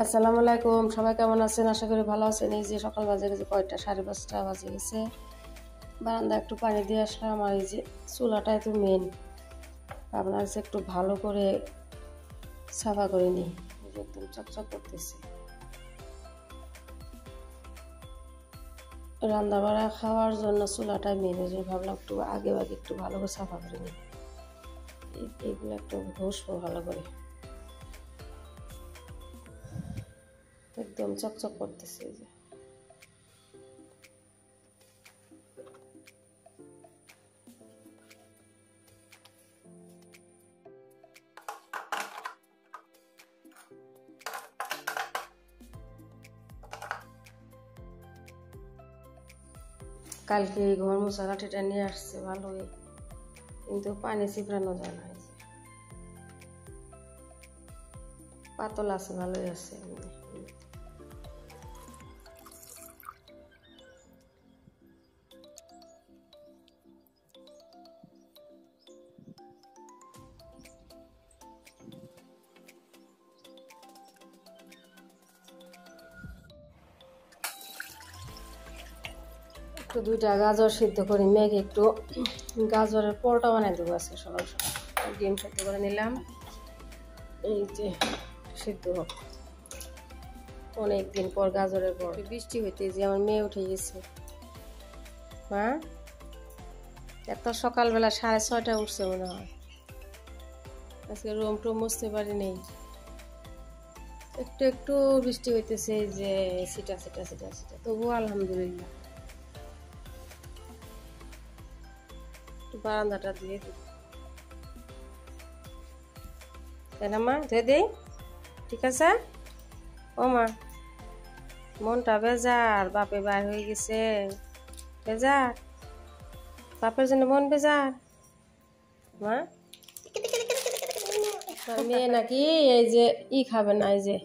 আসসালামু আলাইকুম, সবাই কেমন আছেন? আশা করি ভালো আছেন। এই যে সকাল বাজে গেছে কয়টা, 5:30 বাজে গেছে। বারান্দা একটু পানি দিয়ে আসলাম। আর এই যে চুলাটাই তো মেন, ভাবলাম যে একটু ভালো করে সাফা করে নিই। একদম চকচক করতেছে। রান্না বাড়া খাওয়ার জন্য চুলাটাই মেন, ওই জন্য ভাবলাম একটু আগে একটু ভালো করে সাফা করে নিই। এইগুলো একটু ঘষবো ভালো করে, একদম চকচক করতেছে। এই যে কালকে এই ঘর মোছা লাঠিটা নিয়ে আসছে ভালোই, কিন্তু পানি চিপড়ানো যায় না। এই যে পাতল আছে, ভালোই আছে। একটু 2টা গাজর সিদ্ধ করি, মেঘে একটু গাজরের পরোটা বানাই দেবো আজকে সকাল সকাল। ডিম সিদ্ধ করে নিলাম, এই যে সিদ্ধ হোক। অনেকদিন পর গাজরের পর বৃষ্টি হইতে যে আমার মেয়ে উঠে গেছে। হ্যাঁ, এত সকালবেলা 6:30 উঠছে মনে হয়। আজকে রুম টুম মুছতে পারি নেই, একটু একটু বৃষ্টি হইতেছে, এই যে সিটা সিটা সিটা সিটা, তবুও আলহামদুলিল্লাহ। বারান্দাটা ধুয়ে দিই, তাই না মা? ধুয়ে দিই, ঠিক আছে? ও মা, মনটা বেজার, বাপে বাইর হয়ে গেছে। বেজার, বাপের জন্য মন বেজার। মা, মেয়ে নাকি এই যে খাবে না, এই যে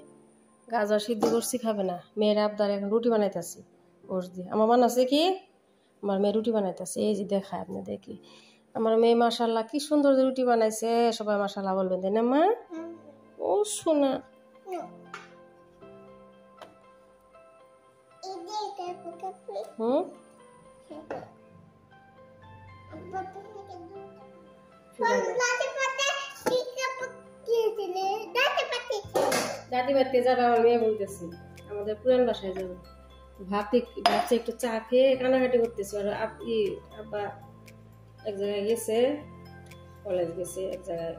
গাজর সিদ্ধ করছি খাবে না। মেয়ের আবদার, এখন রুটি বানাইতেছি ওর দিয়ে। আমার মনে আছে কি, আমার মেয়ে রুটি বানাইতেছে, এই যে দেখায় আপনি দেখি। আমার মেয়ে মাশাআল্লাহ কি সুন্দর যে রুটি বানাইছে, সবাই মাশাআল্লাহ বলবেন, তাই না মা? ও সোনা, হুম, দাদি বাড়িতে যাবে আমার মেয়ে বলতেছি, আমাদের পুরান বাসায় যাবে। ভাবছে একটু চা খেয়ে কানাকাটি করতেছে। আর আব্বা এক জায়গায় গেছে, কলেজ গেছে, এক জায়গায়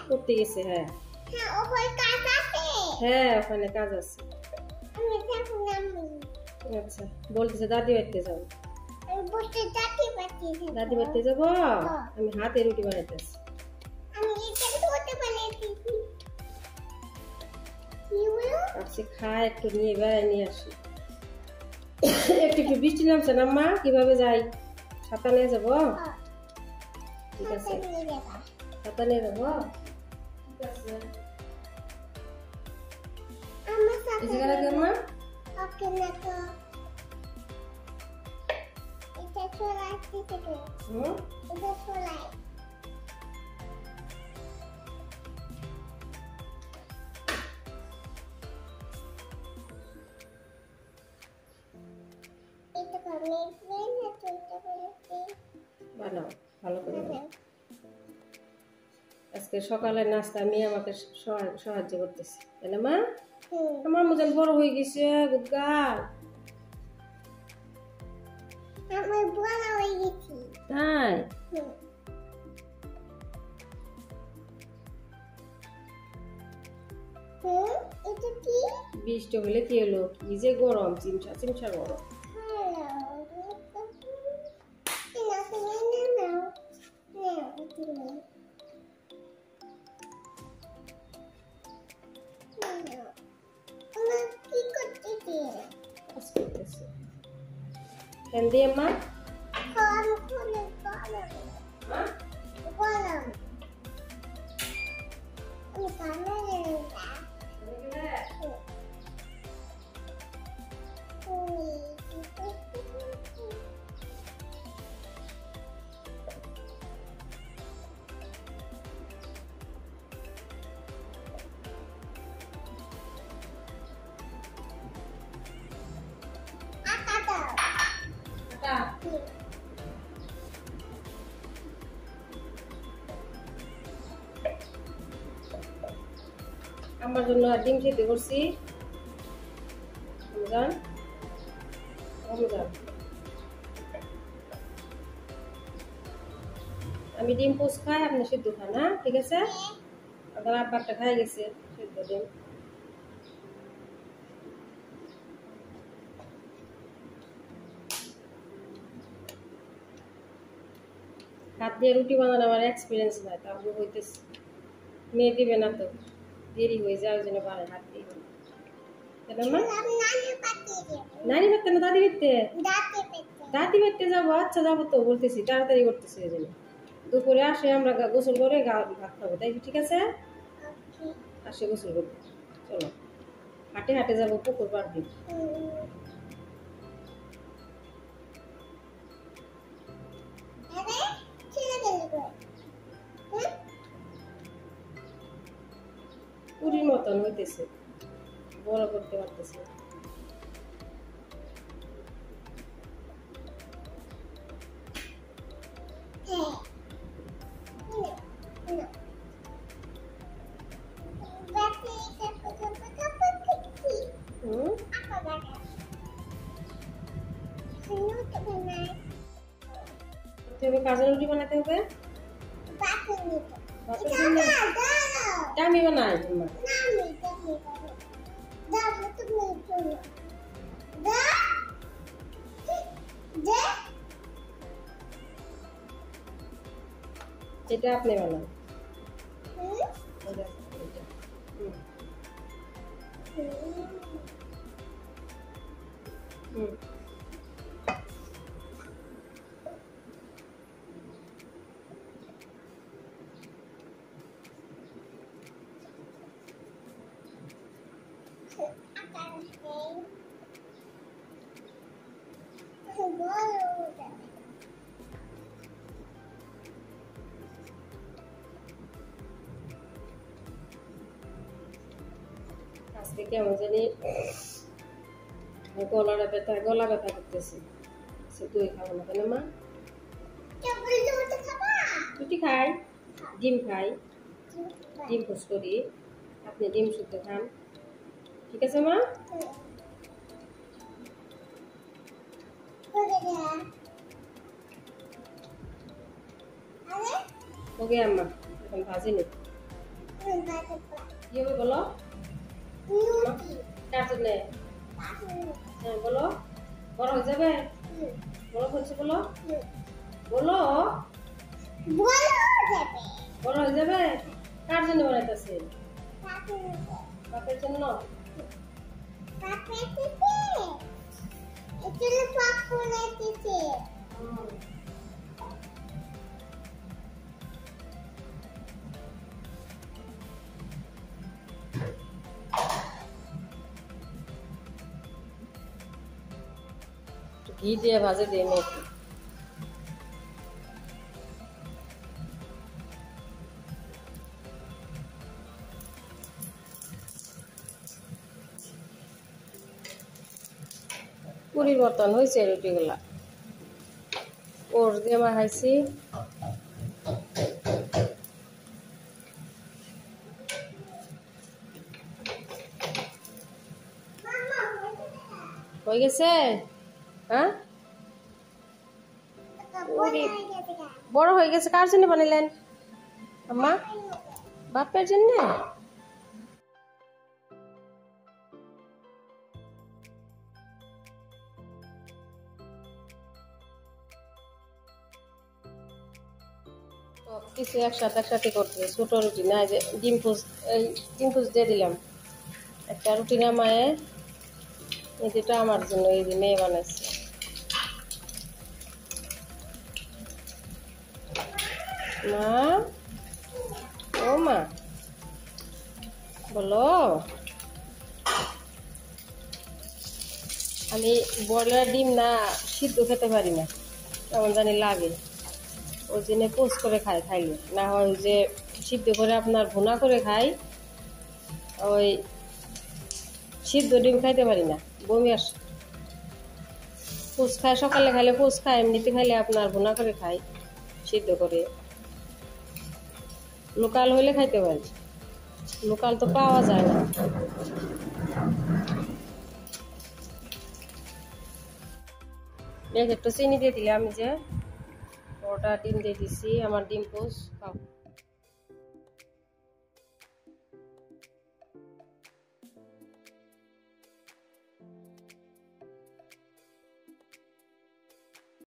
পড়তে গেছে। হ্যাঁ হ্যাঁ, ওখানে কাজ আছে। আচ্ছা, বলতেছে দাদি বাড়িতে যাবো। দাদি বাড়িতে যাবো, আমি হাতে রুটি বানাইতেছি। আজকে খায় একটু, নিয়ে বেড়ায় নিয়ে আসি। একটু একটু বৃষ্টি নামছে না মা, কিভাবে যাই? ছাতা নিয়ে যাবো? ঠিক আছে, ছাতা নিয়ে যাবো। ঠিক আছে, এই জায়গাটা কি মা? বানাও ভালো করে। আজকে সকালের নাস্তা আমি আমাকে সাহায্য করতেছি, তাই না মা? আমার মতন বড় হয়ে গেছে গুগাল, তাই? বৃষ্টি হলে কি হলো, কি যে গরম, চিমচা চিমচা গরম। ফ্যান দিয়ে মা, আমার জন্য ডিম সিদ্ধ করছি। আমি ডিম পোস্ট খাই, আপনি সিদ্ধ খান না, ঠিক আছে? আপনার আব্বারটা খাই গেছে সিদ্ধ ডিম। হাত দিয়ে রুটি বানানো আমার এক্সপিরিয়েন্স নাই, তাহলে হইতেছে। মেয়ে দিবে না তো, দেরি হয়ে যায়, ওই জন্য বানায় হাত দিয়ে। নানি বাড়তে না দাদি বাড়তে? দাদি বাড়তে যাবো। আচ্ছা যাবো তো, বলতেছি তাড়াতাড়ি করতেছি। ওই জন্য দুপুরে আসে আমরা গোসল করে ভাত খাবো, তাই ঠিক আছে? আসে গোসল করবো, চলো হাটে হাটে যাবো, পুকুর পার দিন। পুরীর মতন হইতেছে, বড় করতে পারতেছে। কাজের রুটি বানাতে হবে, আমি বানাই। এটা আপনি বানান। আজকে কেমন জানি গলা ব্যথা করতেছে। দই খাবো না কেন মা? রুটি খাই, ডিম খাই, ডিম পোস্ট করি, আপনি ডিম শুদ্ধ খান, ঠিক আছে মা? ওকে আম্মা, এখন ভাজিনি। কি হবে বলো? কার জন্য? হ্যাঁ বলো, বড় হয়ে যাবে? বড় হচ্ছে বলো, বলো বড় হয়ে যাবে। কার জন্য বানাইতেছে? বাপের জন্য। ঘি দিয়ে ভাজে দিয়ে মেখে পুরীর মতন হয়েছে রুটিগুলা। ওর দিয়ে মাখাইছি। হয়ে গেছে? হ্যাঁ বড় হয়ে গেছে। কার জন্য বানাইলেন আম্মা? বাপের জন্য। কিছু একসাথে করতে ছোট রুটি না, যে ডিম পোস্ট দিয়ে দিলাম একটা রুটি নামায়ে। যেটা আমার জন্য এই যে মেয়ে বানাইছে। মা, ও মা বলো, আমি ব্রয়লার ডিম না সিদ্ধ খেতে পারি না, কেমন জানি লাগে। ওই জন্য পোস্ট করে খাইলে না হয় যে সিদ্ধ করে আপনার ভুনা করে খাই, ওই সিদ্ধ ডিম খাইতে পারি না, বমি আসে। পোস্ট খাই, সকালে খাইলে পোস্ট খাই, এমনিতে খাইলে আপনার ভুনা করে খাই, সিদ্ধ করে। লোকাল হইলে খাইতে পারি। লোকাল তো পাওয়া যায় না। একটু চিনি দিয়ে দিলে আমি যে ওটা ডিম দিয়ে দিছি, আমার ডিম পোস্ট খাও।